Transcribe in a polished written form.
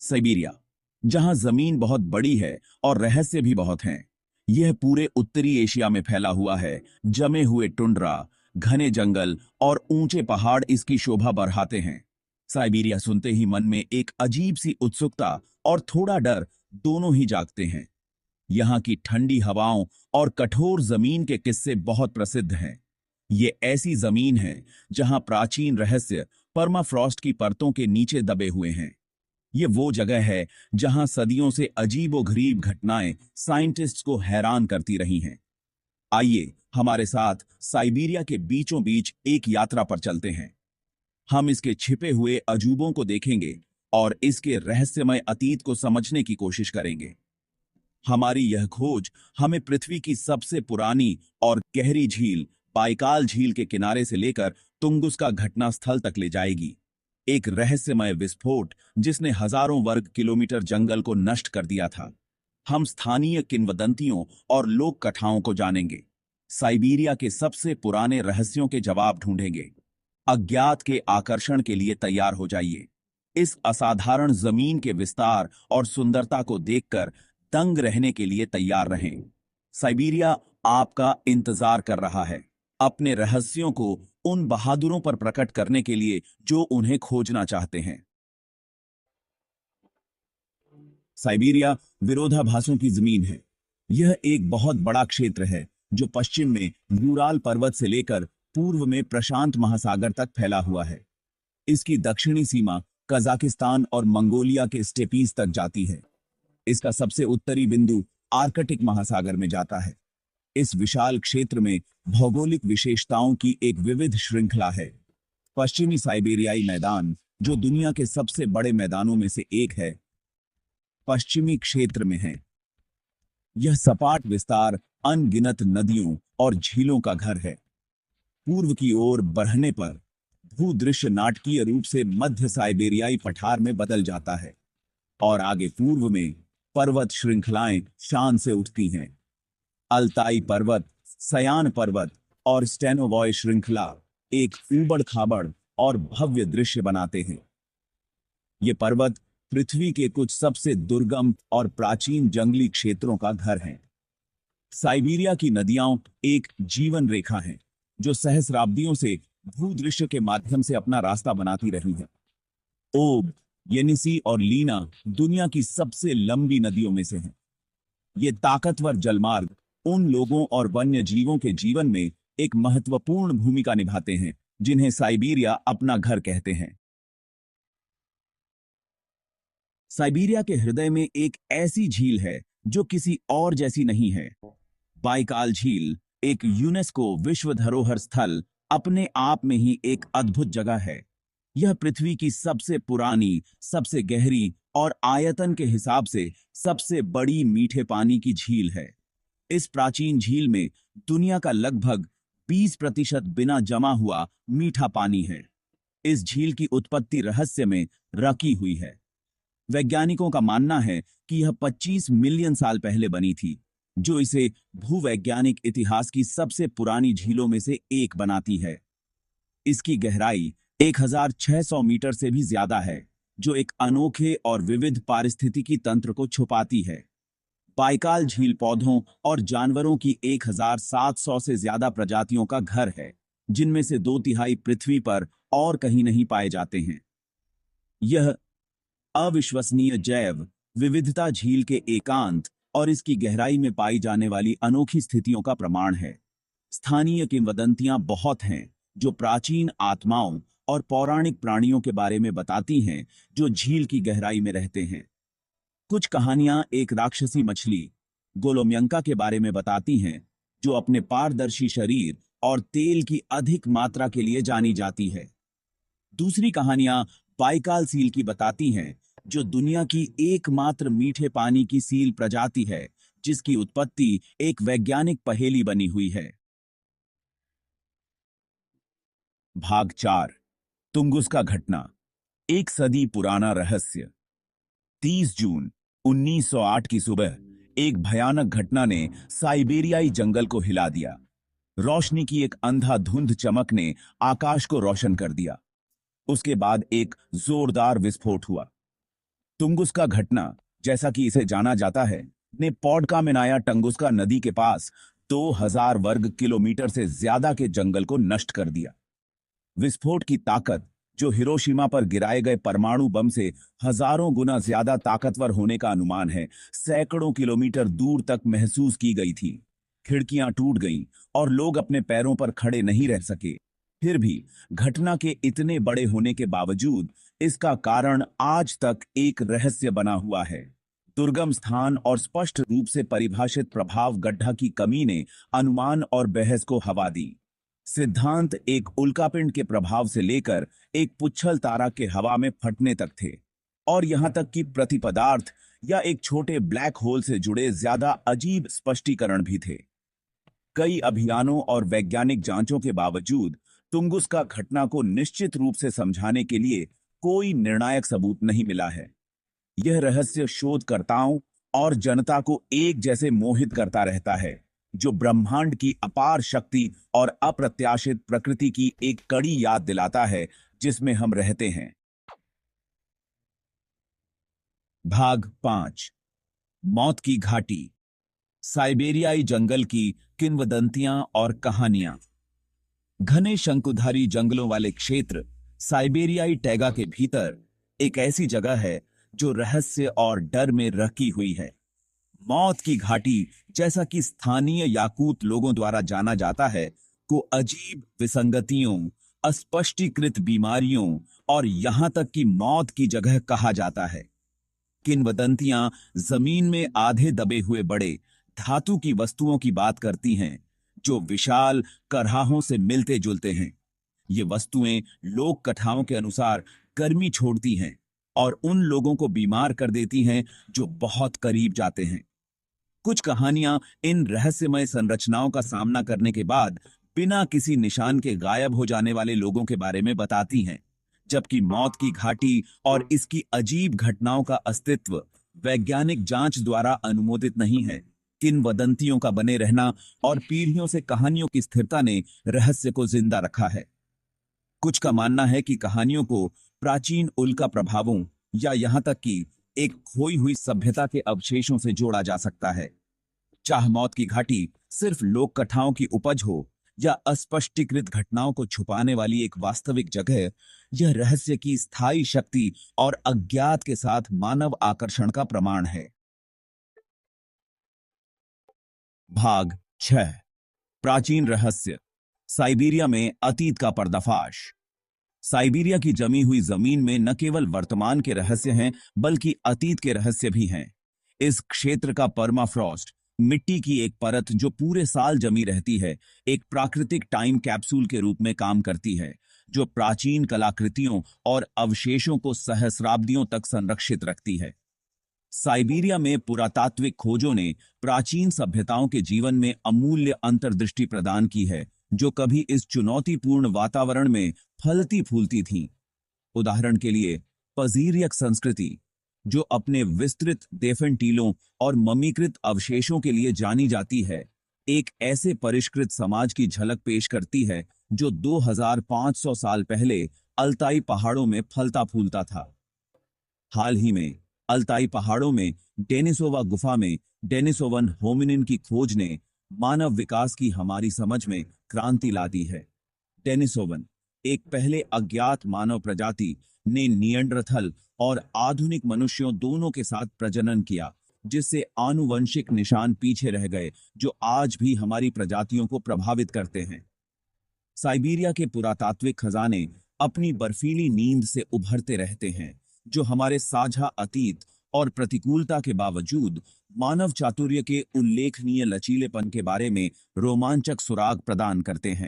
Siberia, जहां जमीन बहुत बड़ी है और रहस्य भी बहुत हैं। यह पूरे उत्तरी एशिया में फैला हुआ है। जमे हुए टुंड्रा, घने जंगल और ऊंचे पहाड़ इसकी शोभा बढ़ाते हैं। साइबेरिया सुनते ही मन में एक अजीब सी उत्सुकता और थोड़ा डर दोनों ही जागते हैं। यहाँ की ठंडी हवाओं और कठोर जमीन के किस्से बहुत प्रसिद्ध हैं। ये ऐसी जमीन है जहां प्राचीन रहस्य परमाफ्रॉस्ट की परतों के नीचे दबे हुए हैं। ये वो जगह है जहां सदियों से अजीबोगरीब घटनाएं साइंटिस्ट्स को हैरान करती रही हैं। आइए हमारे साथ साइबेरिया के बीचों बीच एक यात्रा पर चलते हैं। हम इसके छिपे हुए अजूबों को देखेंगे और इसके रहस्यमय अतीत को समझने की कोशिश करेंगे। हमारी यह खोज हमें पृथ्वी की सबसे पुरानी और गहरी झील बाइकाल झील के किनारे से लेकर तुंगुस्का घटना स्थल तक ले जाएगी। एक रहस्यमय विस्फोट जिसने हजारों वर्ग किलोमीटर जंगल को नष्ट कर दिया था। हम स्थानीय किंवदंतियों और लोक कथाओं को जानेंगे। साइबेरिया के सबसे पुराने रहस्यों के जवाब ढूंढेंगे। अज्ञात के आकर्षण के लिए तैयार हो जाइए। इस असाधारण जमीन के विस्तार और सुंदरता को देखकर दंग रहने के लिए तैयार रहें। साइबेरिया आपका इंतजार कर रहा है, अपने रहस्यों को उन बहादुरों पर प्रकट करने के लिए जो उन्हें खोजना चाहते हैं। साइबेरिया विरोधाभासों की जमीन है। यह एक बहुत बड़ा क्षेत्र है जो पश्चिम में यूराल पर्वत से लेकर पूर्व में प्रशांत महासागर तक फैला हुआ है। इसकी दक्षिणी सीमा कजाकिस्तान और मंगोलिया के स्टेपीज तक जाती है। इसका सबसे उत्तरी बिंदु आर्कटिक महासागर में जाता है। इस विशाल क्षेत्र में भौगोलिक विशेषताओं की एक विविध श्रृंखला है। पश्चिमी साइबेरियाई मैदान, जो दुनिया के सबसे बड़े मैदानों में से एक है, पश्चिमी क्षेत्र में है। यह सपाट विस्तार अनगिनत नदियों और झीलों का घर है। पूर्व की ओर बढ़ने पर भूदृश्य नाटकीय रूप से मध्य साइबेरियाई पठार में बदल जाता है और आगे पूर्व में पर्वत श्रृंखलाएं शान से उठती हैं। अल्ताई पर्वत, सयान पर्वत और स्टेनोवॉय श्रृंखला एक ऊबड़ खाबड़ और भव्य दृश्य बनाते हैं। ये पर्वत पृथ्वी के कुछ सबसे दुर्गम और प्राचीन जंगली क्षेत्रों का घर हैं। साइबेरिया की नदियां एक जीवन रेखा हैं जो सहस्राब्दियों से भूदृश्य के माध्यम से अपना रास्ता बनाती रही है। ओब, येनिसी और लीना दुनिया की सबसे लंबी नदियों में से हैं। ये ताकतवर जलमार्ग उन लोगों और वन्य जीवों के जीवन में एक महत्वपूर्ण भूमिका निभाते हैं जिन्हें साइबेरिया अपना घर कहते हैं। साइबेरिया के हृदय में एक ऐसी झील है जो किसी और जैसी नहीं है। बाइकाल झील, एक यूनेस्को विश्व धरोहर स्थल, अपने आप में ही एक अद्भुत जगह है। यह पृथ्वी की सबसे पुरानी, सबसे गहरी और आयतन के हिसाब से सबसे बड़ी मीठे पानी की झील है। इस प्राचीन झील में दुनिया का लगभग 20% बिना जमा हुआ मीठा पानी है। इस झील की उत्पत्ति रहस्य में रखी हुई है। वैज्ञानिकों का मानना है कि यह 25 मिलियन साल पहले बनी थी, जो इसे भूवैज्ञानिक इतिहास की सबसे पुरानी झीलों में से एक बनाती है। इसकी गहराई 1600 मीटर से भी ज्यादा है, जो एक अनोखे और विविध पारिस्थितिकी तंत्र को छुपाती है। बाइकाल झील पौधों और जानवरों की 1700 से ज्यादा प्रजातियों का घर है, जिनमें से 2/3 पृथ्वी पर और कहीं नहीं पाए जाते हैं। यह अविश्वसनीय जैव विविधता झील के एकांत और इसकी गहराई में पाई जाने वाली अनोखी स्थितियों का प्रमाण है। स्थानीय किंवदंतियां बहुत हैं जो प्राचीन आत्माओं और पौराणिक प्राणियों के बारे में बताती हैं जो झील की गहराई में रहते हैं। कुछ कहानियां एक राक्षसी मछली गोलोम्यंका के बारे में बताती हैं, जो अपने पारदर्शी शरीर और तेल की अधिक मात्रा के लिए जानी जाती है। दूसरी कहानियां बाइकाल सील की बताती हैं, जो दुनिया की एकमात्र मीठे पानी की सील प्रजाति है, जिसकी उत्पत्ति एक वैज्ञानिक पहेली बनी हुई है। भाग 4, तुंगुस्का घटना, एक सदी पुराना रहस्य। 30 जून 1908 की सुबह एक भयानक घटना ने साइबेरियाई जंगल को हिला दिया। रोशनी की एक अंधाधुंध चमक ने आकाश को रोशन कर दिया। उसके बाद एक जोरदार विस्फोट हुआ। तुंगुस्का घटना, जैसा कि इसे जाना जाता है, ने पॉडकामिनाया टंगुस्का नदी के पास 2000 वर्ग किलोमीटर से ज्यादा के जंगल को नष्ट कर दिया। विस्फोट की ताकत, जो हिरोशिमा पर गिराए गए परमाणु बम से हजारों गुना ज्यादा ताकतवर होने का अनुमान है, सैकड़ों किलोमीटर दूर तक महसूस की गई थी। खिड़कियां टूट गईं और लोग अपने पैरों पर खड़े नहीं रह सके। फिर भी घटना के इतने बड़े होने के बावजूद इसका कारण आज तक एक रहस्य बना हुआ है। दुर्गम स्थान और स्पष्ट रूप से परिभाषित प्रभाव गड्ढा की कमी ने अनुमान और बहस को हवा दी। सिद्धांत एक उल्कापिंड के प्रभाव से लेकर एक पुच्छल तारा के हवा में फटने तक थे, और यहां तक कि प्रतिपदार्थ या एक छोटे ब्लैक होल से जुड़े ज्यादा अजीब स्पष्टीकरण भी थे। कई अभियानों और वैज्ञानिक जांचों के बावजूद तुंगुस्का घटना को निश्चित रूप से समझाने के लिए कोई निर्णायक सबूत नहीं मिला है। यह रहस्य शोधकर्ताओं और जनता को एक जैसे मोहित करता रहता है, जो ब्रह्मांड की अपार शक्ति और अप्रत्याशित प्रकृति की एक कड़ी याद दिलाता है जिसमें हम रहते हैं। भाग 5, मौत की घाटी। साइबेरियाई जंगल की किंवदंतियां और कहानियां। घने शंकुधारी जंगलों वाले क्षेत्र साइबेरियाई टैगा के भीतर एक ऐसी जगह है जो रहस्य और डर में रखी हुई है। मौत की घाटी, जैसा कि स्थानीय याकूत लोगों द्वारा जाना जाता है, को अजीब विसंगतियों, अस्पष्टीकृत बीमारियों और यहां तक कि मौत की जगह कहा जाता है। किंवदंतियां जमीन में आधे दबे हुए बड़े धातु की वस्तुओं की बात करती हैं, जो विशाल करहाहों से मिलते जुलते हैं। ये वस्तुएं लोक कथाओं के अनुसार गर्मी छोड़ती हैं और उन लोगों को बीमार कर देती हैं जो बहुत करीब जाते हैं। कुछ कहानियां इन रहस्यमय संरचनाओं का सामना करने के बाद बिना किसी निशान के गायब हो जाने वाले लोगों के बारे में बताती हैं, जबकि मौत की घाटी और इसकी अजीब घटनाओं का अस्तित्व वैज्ञानिक जांच द्वारा अनुमोदित नहीं है। किंवदंतियों का बने रहना और पीढ़ियों से कहानियों की स्थिरता ने रहस्य को जिंदा रखा है। कुछ का मानना है कि कहानियों को प्राचीन उल्का प्रभावों या यहां तक कि एक खोई हुई सभ्यता के अवशेषों से जोड़ा जा सकता है। चाह मौत की घाटी सिर्फ लोक कथाओं की उपज हो या अस्पष्टीकृत घटनाओं को छुपाने वाली एक वास्तविक जगह, यह रहस्य की स्थायी शक्ति और अज्ञात के साथ मानव आकर्षण का प्रमाण है। भाग 6, प्राचीन रहस्य। साइबेरिया में अतीत का पर्दाफाश। साइबेरिया की जमी हुई जमीन में न केवल वर्तमान के रहस्य हैं, बल्कि अतीत के रहस्य भी हैं। इस क्षेत्र का परमाफ्रॉस्ट, मिट्टी की एक परत जो पूरे साल जमी रहती है, एक प्राकृतिक टाइम कैप्सूल के रूप में काम करती है, जो प्राचीन कलाकृतियों और अवशेषों को सहस्राब्दियों तक संरक्षित रखती है। साइबेरिया में पुरातात्विक खोजों ने प्राचीन सभ्यताओं के जीवन में अमूल्य अंतर्दृष्टि प्रदान की है, जो कभी इस चुनौतीपूर्ण वातावरण में फलती फूलती थीं। उदाहरण के लिए, पजीरियक संस्कृति, जो अपने विस्तृत देफन टीलों और ममीकृत अवशेषों के लिए जानी जाती है, एक ऐसे परिष्कृत समाज की झलक पेश करती है जो 2500 साल पहले अल्ताई पहाड़ों में फलता फूलता था। हाल ही में अल्ताई पहाड़ों में डेनिसोवा गुफा में डेनिसोवन होमिनिन की खोज ने मानव विकास की हमारी समझ में क्रांति ला दी है। डेनिसोवन, एक पहले अज्ञात मानव प्रजाति, ने निएंडरथल और आधुनिक मनुष्यों दोनों के साथ प्रजनन किया, जिससे आनुवंशिक निशान पीछे रह गए जो आज भी हमारी प्रजातियों को प्रभावित करते हैं। साइबेरिया के पुरातात्विक खजाने अपनी बर्फीली नींद से उभरते रहते हैं, जो हमारे साझा अतीत और प्रतिकूलता के बावजूद मानव चातुर्य के उल्लेखनीय लचीलेपन के बारे में रोमांचक सुराग प्रदान करते हैं।